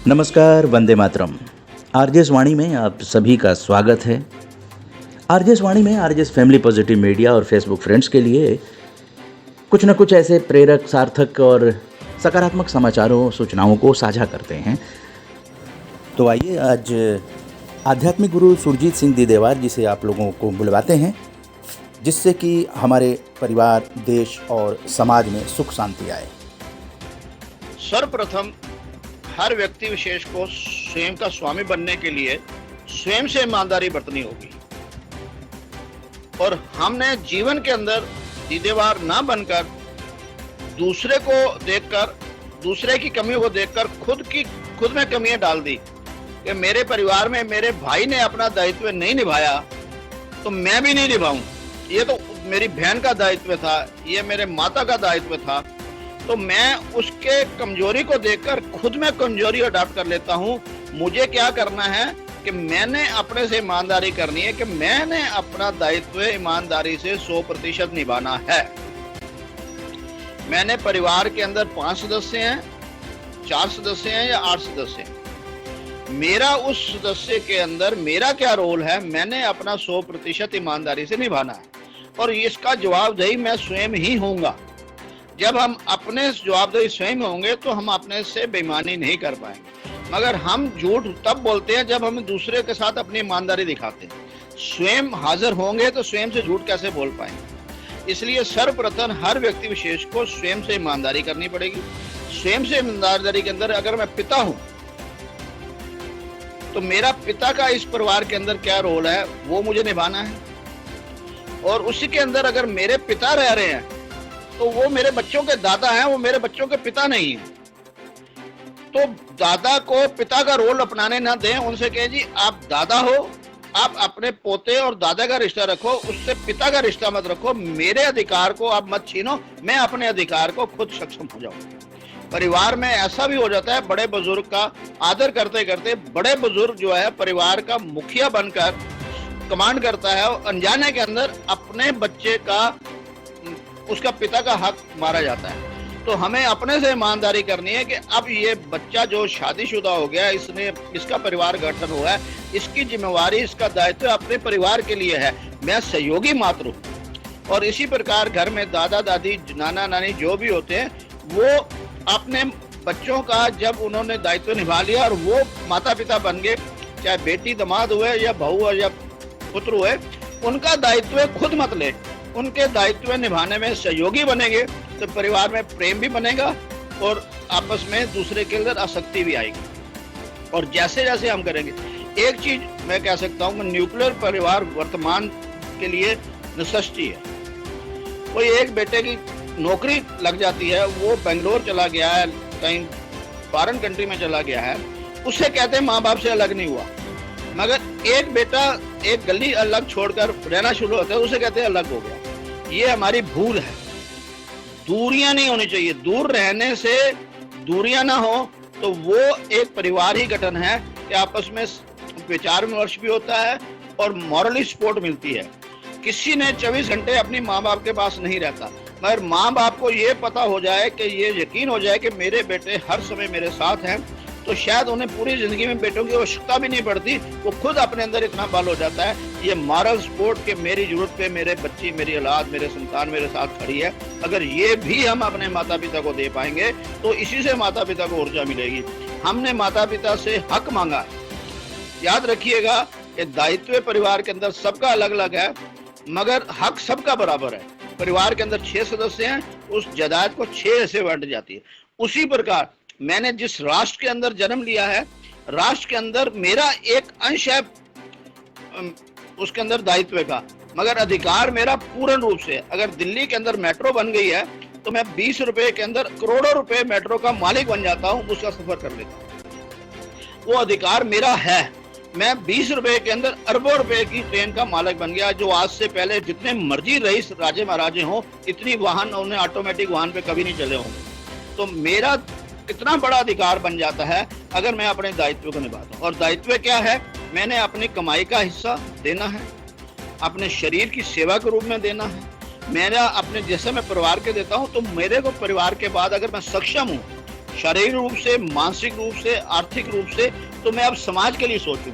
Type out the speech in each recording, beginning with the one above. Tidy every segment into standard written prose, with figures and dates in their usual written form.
नमस्कार, वंदे मातरम। आरजेएस वाणी में आप सभी का स्वागत है। आरजेएस वाणी में आरजेएस फैमिली पॉजिटिव मीडिया और फेसबुक फ्रेंड्स के लिए कुछ न कुछ ऐसे प्रेरक, सार्थक और सकारात्मक समाचारों, सूचनाओं को साझा करते हैं। तो आइए आज आध्यात्मिक गुरु सुरजीत सिंह दीदेवार जी से आप लोगों को बुलवाते हैं, जिससे कि हमारे परिवार, देश और समाज में सुख शांति आए। सर्वप्रथम हर व्यक्ति विशेष को स्वयं का स्वामी बनने के लिए स्वयं से ईमानदारी बरतनी होगी और हमने जीवन के अंदर दीदेवार ना बनकर दूसरे को देखकर, दूसरे की कमियों को देखकर खुद में कमियां डाल दी कि मेरे परिवार में मेरे भाई ने अपना दायित्व नहीं निभाया तो मैं भी नहीं निभाऊं, ये तो मेरी बहन का दायित्व था, ये मेरे माता का दायित्व था। तो मैं उसके कमजोरी को देखकर खुद में कमजोरी अडॉप्ट कर लेता हूँ। मुझे क्या करना है कि मैंने अपने से ईमानदारी करनी है, कि मैंने अपना दायित्व ईमानदारी से 100% निभाना है। मैंने परिवार के अंदर 5 सदस्य हैं, 4 सदस्य हैं या 8 सदस्य हैं, मेरा उस सदस्य के अंदर मेरा क्या रोल है, मैंने अपना 100% ईमानदारी से निभाना है और इसका जवाबदेही मैं स्वयं ही होऊंगा। जब हम अपने जवाबदेही स्वयं होंगे तो हम अपने से बेईमानी नहीं कर पाएंगे। मगर हम झूठ तब बोलते हैं जब हम दूसरे के साथ अपनी ईमानदारी दिखाते हैं। स्वयं हाजिर होंगे तो स्वयं से झूठ कैसे बोल पाएंगे। इसलिए सर्वप्रथम हर व्यक्ति विशेष को स्वयं से ईमानदारी करनी पड़ेगी। स्वयं से ईमानदारी के अंदर अगर मैं पिता हूं तो मेरा पिता का इस परिवार के अंदर क्या रोल है वो मुझे निभाना है, और उसी के अंदर अगर मेरे पिता रह रहे हैं तो वो मेरे बच्चों के दादा हैं, वो मेरे बच्चों के पिता नहीं हैं। तो दादा को पिता का रोल अपनाने ना दें, उनसे कहें जी आप दादा हो, आप अपने पोते और दादा का रिश्ता रखो, उससे पिता का रिश्ता मत रखो। मेरे अधिकार को आप मत छीनो, मैं अपने अधिकार को खुद सक्षम हो जाऊं। परिवार में ऐसा भी हो जाता है, बड़े बुजुर्ग का आदर करते करते बड़े बुजुर्ग जो है परिवार का मुखिया बनकर कमांड करता है और अनजाने के अंदर अपने बच्चे का, उसका पिता का हक मारा जाता है। तो हमें अपने से ईमानदारी करनी है कि अब ये बच्चा जो शादीशुदा हो गया, इसका परिवार गठन हुआ है, इसकी जिम्मेवारी, इसका दायित्व अपने परिवार के लिए है, मैं सहयोगी मात्र हूँ। और इसी प्रकार घर में दादा दादी, नाना नानी जो भी होते हैं वो अपने बच्चों का जब उन्होंने दायित्व निभा लिया और वो माता पिता बन गए, चाहे बेटी दामाद हुए या बहू या पुत्र हुए, उनका दायित्व खुद मत ले, उनके दायित्व निभाने में सहयोगी बनेंगे तो परिवार में प्रेम भी बनेगा और आपस में दूसरे के अंदर आसक्ति भी आएगी। और जैसे जैसे हम करेंगे, एक चीज मैं कह सकता हूँ, न्यूक्लियर परिवार वर्तमान के लिए नेसेसिटी है। कोई एक बेटे की नौकरी लग जाती है, वो बेंगलोर चला गया है, कहीं फॉरेन कंट्री में चला गया है, उससे कहते हैं माँ बाप से अलग नहीं हुआ। मगर एक बेटा एक गली अलग छोड़कर रहना शुरू होता है, उसे कहते हैं अलग हो गया। ये हमारी भूल है। दूरियां नहीं होनी चाहिए। दूर रहने से दूरियां ना हो तो वो एक परिवार ही गठन है कि आपस में विचार विमर्श भी होता है और मॉरली सपोर्ट मिलती है। किसी ने 24 घंटे अपनी माँ बाप के पास नहीं रहता, मगर माँ बाप को ये पता हो जाए कि ये यकीन हो जाए कि मेरे बेटे हर समय मेरे साथ हैं, तो शायद उन्हें पूरी जिंदगी में बेटों की आवश्यकता भी नहीं पड़ती। वो खुद अपने अंदर इतना बल हो जाता है, ये मॉरल सपोर्ट के मेरी जरूरत पे मेरे बच्ची, मेरी औलाद, मेरे संतान मेरे साथ खड़ी है। अगर ये भी हम अपने माता पिता को दे पाएंगे तो इसी से माता पिता को ऊर्जा मिलेगी। हमने माता पिता से हक मांगा है। याद रखिएगा कि दायित्व परिवार के अंदर सबका अलग अलग है, मगर हक सबका बराबर है। परिवार के अंदर 6 सदस्य हैं, उस जायदाद को 6 हिस्से बांट जाती है। उसी प्रकार मैंने जिस राष्ट्र के अंदर जन्म लिया है, राष्ट्र के अंदर मेरा एक अंश है उसके अंदर दायित्व का, मगर अधिकार मेरा पूर्ण रूप से। अगर दिल्ली के अंदर मेट्रो बन गई है तो मैं 20 रुपए के अंदर करोड़ों रुपए मेट्रो का मालिक बन जाता हूं, उसका सफर कर लेता हूं। वो अधिकार मेरा है। मैं 20 रुपए के अंदर अरबों रुपए की ट्रेन का मालिक बन गया, जो आज से पहले जितने मर्जी रईस राजे महाराजे हों, इतनी वाहन उन्हें ऑटोमेटिक वाहन पे कभी नहीं चले होंगे। तो मेरा कितना बड़ा अधिकार बन जाता है अगर मैं अपने दायित्व को निभाता हूँ। और दायित्व क्या है? मैंने अपनी कमाई का हिस्सा देना है, अपने शरीर की सेवा के रूप में देना है। मेरा अपने जैसे मैं परिवार के देता हूँ, तो मेरे को परिवार के बाद अगर मैं सक्षम हूँ शारीरिक रूप से, मानसिक रूप से, आर्थिक रूप से, तो मैं अब समाज के लिए सोचूं।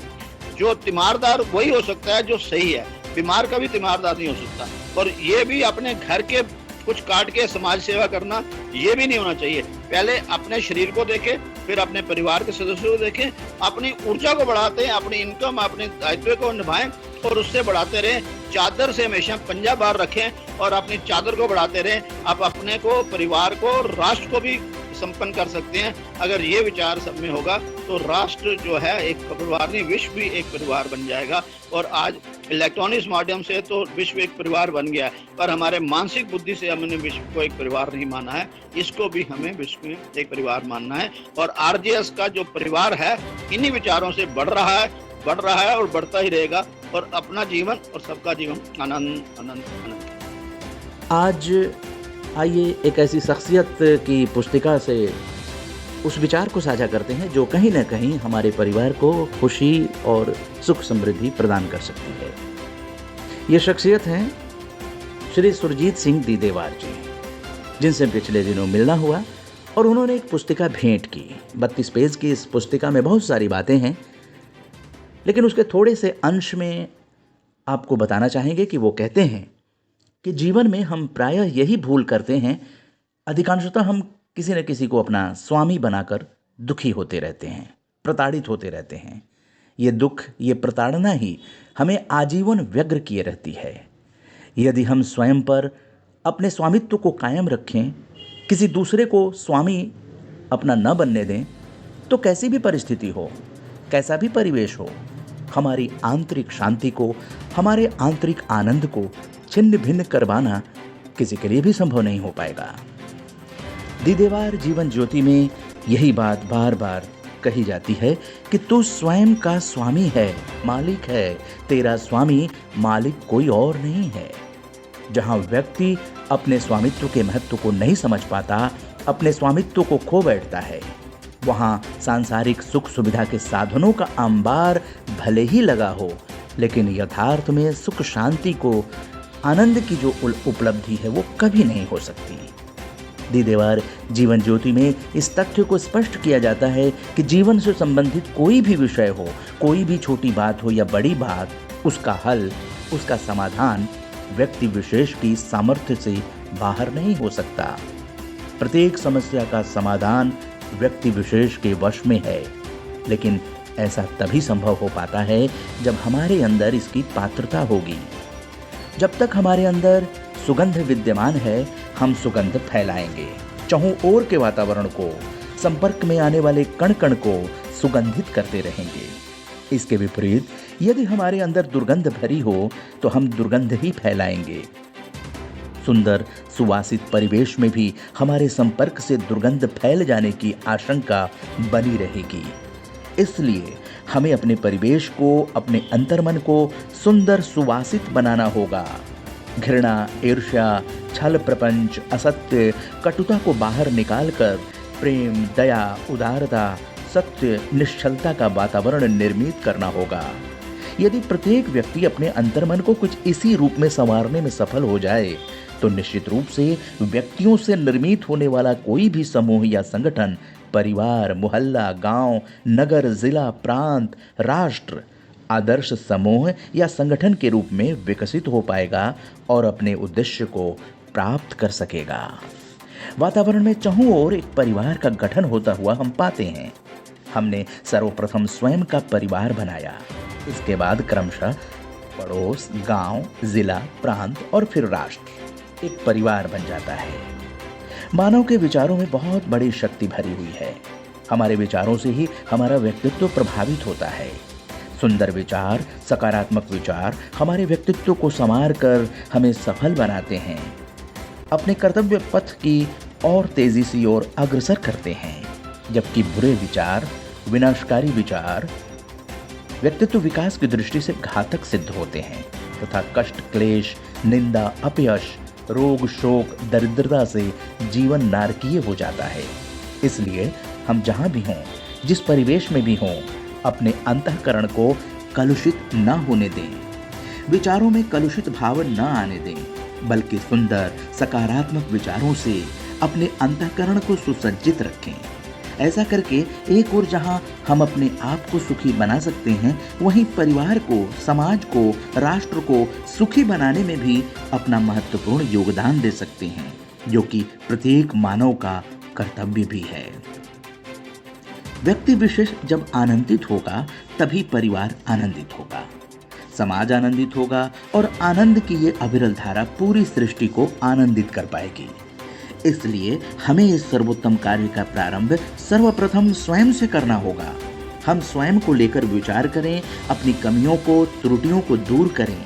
जो तीमारदार वही हो सकता है जो सही है, बीमार का भी तीमारदार नहीं हो सकता। और ये भी अपने घर के कुछ काट के समाज सेवा करना, ये भी नहीं होना चाहिए। पहले अपने शरीर को देखें, फिर अपने परिवार के सदस्यों को देखें, अपनी ऊर्जा को बढ़ाते हैं, अपनी इनकम, अपने दायित्व को निभाएं और उससे बढ़ाते रहें। चादर से हमेशा पंजा बाहर रखें और अपनी चादर को बढ़ाते रहें। आप अपने को, परिवार को, राष्ट्र को भी संपन्न कर सकते हैं। अगर ये विचार सब में होगा तो राष्ट्र जो है एक परिवार नहीं, विश्व भी एक परिवार बन जाएगा। और आज इलेक्ट्रॉनिक्स माध्यम से तो विश्व एक परिवार बन गया है, पर हमारे मानसिक बुद्धि से हमने विश्व को एक परिवार नहीं माना है। इसको भी हमें विश्व में एक परिवार मानना है। और आरजेएस का जो परिवार है इन्हीं विचारों से बढ़ रहा है और बढ़ता ही रहेगा। और अपना जीवन और सबका जीवन आनंद आनंद आनंद। आज आइए एक ऐसी शख्सियत की पुस्तिका से उस विचार को साझा करते हैं जो कहीं ना कहीं हमारे परिवार को खुशी और सुख समृद्धि प्रदान कर सकती है। ये शख्सियत हैं श्री सुरजीत सिंह दीदेवार जी, जिनसे पिछले दिनों मिलना हुआ और उन्होंने एक पुस्तिका भेंट की। 32 पेज की इस पुस्तिका में बहुत सारी बातें हैं, लेकिन उसके थोड़े से अंश में आपको बताना चाहेंगे कि वो कहते हैं कि जीवन में हम प्रायः यही भूल करते हैं, अधिकांशतः हम किसी न किसी को अपना स्वामी बनाकर दुखी होते रहते हैं, प्रताड़ित होते रहते हैं। ये दुख, ये प्रताड़ना ही हमें आजीवन व्यग्र किए रहती है। यदि हम स्वयं पर अपने स्वामित्व को कायम रखें, किसी दूसरे को स्वामी अपना न बनने दें, तो कैसी भी परिस्थिति हो, कैसा भी परिवेश हो, हमारी आंतरिक शांति को, हमारे आंतरिक आनंद को छिन्न भिन्न करवाना किसी के लिए भी संभव नहीं हो पाएगा। दीदेवार जीवन ज्योति में यही बात बार बार कही जाती है कि तू स्वयं का स्वामी है, मालिक है। तेरा स्वामी मालिक कोई और नहीं है। जहां व्यक्ति अपने स्वामित्व के महत्व को नहीं समझ पाता, अपने स्वामित्व को खो बैठता है, वहां सांसारिक सुख सुविधा के साधनों का अंबार भले ही लगा हो, लेकिन यथार्थ में सुख शांति को, आनंद की जो उपलब्धि है वो कभी नहीं हो सकती। दीदेवार जीवन ज्योति में इस तथ्य को स्पष्ट किया जाता है कि जीवन से संबंधित कोई भी विषय हो, कोई भी छोटी बात हो या बड़ी बात, उसका हल, उसका समाधान व्यक्ति विशेष की सामर्थ्य से बाहर नहीं हो सकता। प्रत्येक समस्या का समाधान व्यक्ति विशेष के वश में है, लेकिन ऐसा तभी संभव हो पाता है जब हमारे अंदर इसकी पात्रता होगी। जब तक हमारे अंदर सुगंध विद्यमान है, हम सुगंध फैलाएंगे। चहुं ओर के वातावरण को, संपर्क में आने वाले कण कण को सुगंधित करते रहेंगे। इसके विपरीत यदि हमारे अंदर दुर्गंध भरी हो तो हम दुर्गंध ही फैलाएंगे। सुंदर सुवासित परिवेश में भी हमारे संपर्क से दुर्गंध फैल जाने की आशंका बनी रहेगी। इसलिए हमें अपने परिवेश को, अपने अंतर्मन को सुंदर सुवासित बनाना होगा। घृणा, ईर्ष्या, छल प्रपंच, असत्य, कटुता को बाहर निकालकर प्रेम, दया, उदारता, सत्य, निश्चलता का वातावरण निर्मित करना होगा। यदि प्रत्येक व्यक्ति अपने अंतर्मन को कुछ इसी रूप में संवारने में सफल हो जाए तो निश्चित रूप से व्यक्तियों से निर्मित होने वाला कोई भी समूह या संगठन, परिवार, मोहल्ला, गांव, नगर, जिला, प्रांत, राष्ट्र आदर्श समूह या संगठन के रूप में विकसित हो पाएगा और अपने उद्देश्य को प्राप्त कर सकेगा। वातावरण में चहुं ओर एक परिवार का गठन होता हुआ हम पाते हैं। हमने सर्वप्रथम स्वयं का परिवार बनाया, इसके बाद क्रमशः पड़ोस, गांव, जिला, प्रांत और फिर राष्ट्र एक परिवार बन जाता है। मानव के विचारों में बहुत बड़ी शक्ति भरी हुई है। हमारे विचारों से ही हमारा व्यक्तित्व प्रभावित होता है। सुंदर विचार, सकारात्मक विचार हमारे व्यक्तित्व को संवार कर हमें सफल बनाते हैं, अपने कर्तव्य पथ की और तेजी से और अग्रसर करते हैं। जबकि बुरे विचार, विनाशकारी विचार व्यक्तित्व विकास की दृष्टि से घातक सिद्ध होते हैं तथा कष्ट, क्लेश, निंदा, अपयश, रोग, शोक, दरिद्रता से जीवन नारकीय हो जाता है। इसलिए हम जहां भी हों, जिस परिवेश में भी हों, अपने अंतःकरण को कलुषित न होने दें। विचारों में कलुषित भाव न आने दें, बल्कि सुंदर सकारात्मक विचारों से अपने अंतःकरण को सुसज्जित रखें। ऐसा करके एक ओर जहां हम अपने आप को सुखी बना सकते हैं, वहीं परिवार को, समाज को, राष्ट्र को सुखी बनाने में भी अपना महत्वपूर्ण योगदान दे सकते हैं, जो कि प्रत्येक मानव का कर्तव्य भी है। व्यक्ति विशेष जब आनंदित होगा तभी परिवार आनंदित होगा, समाज आनंदित होगा और आनंद की ये अविरल धारा पूरी सृष्टि को आनंदित कर पाएगी। इसलिए हमें इस सर्वोत्तम कार्य का प्रारंभ सर्वप्रथम स्वयं से करना होगा। हम स्वयं को लेकर विचार करें, अपनी कमियों को, त्रुटियों को दूर करें,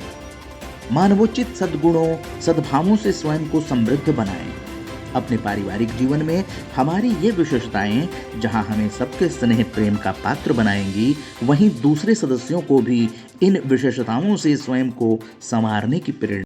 मानवोचित सद्गुणों, सद्भावों से स्वयं को समृद्ध बनाएं। अपने पारिवारिक जीवन में हमारी ये विशेषताएं जहां हमें सबके स्नेह प्रेम का पात्र बनाएंगी, वहीं दूसरे सदस्यों को भी इन विशेषताओं से स्वयं को संवारने की प्रेरणा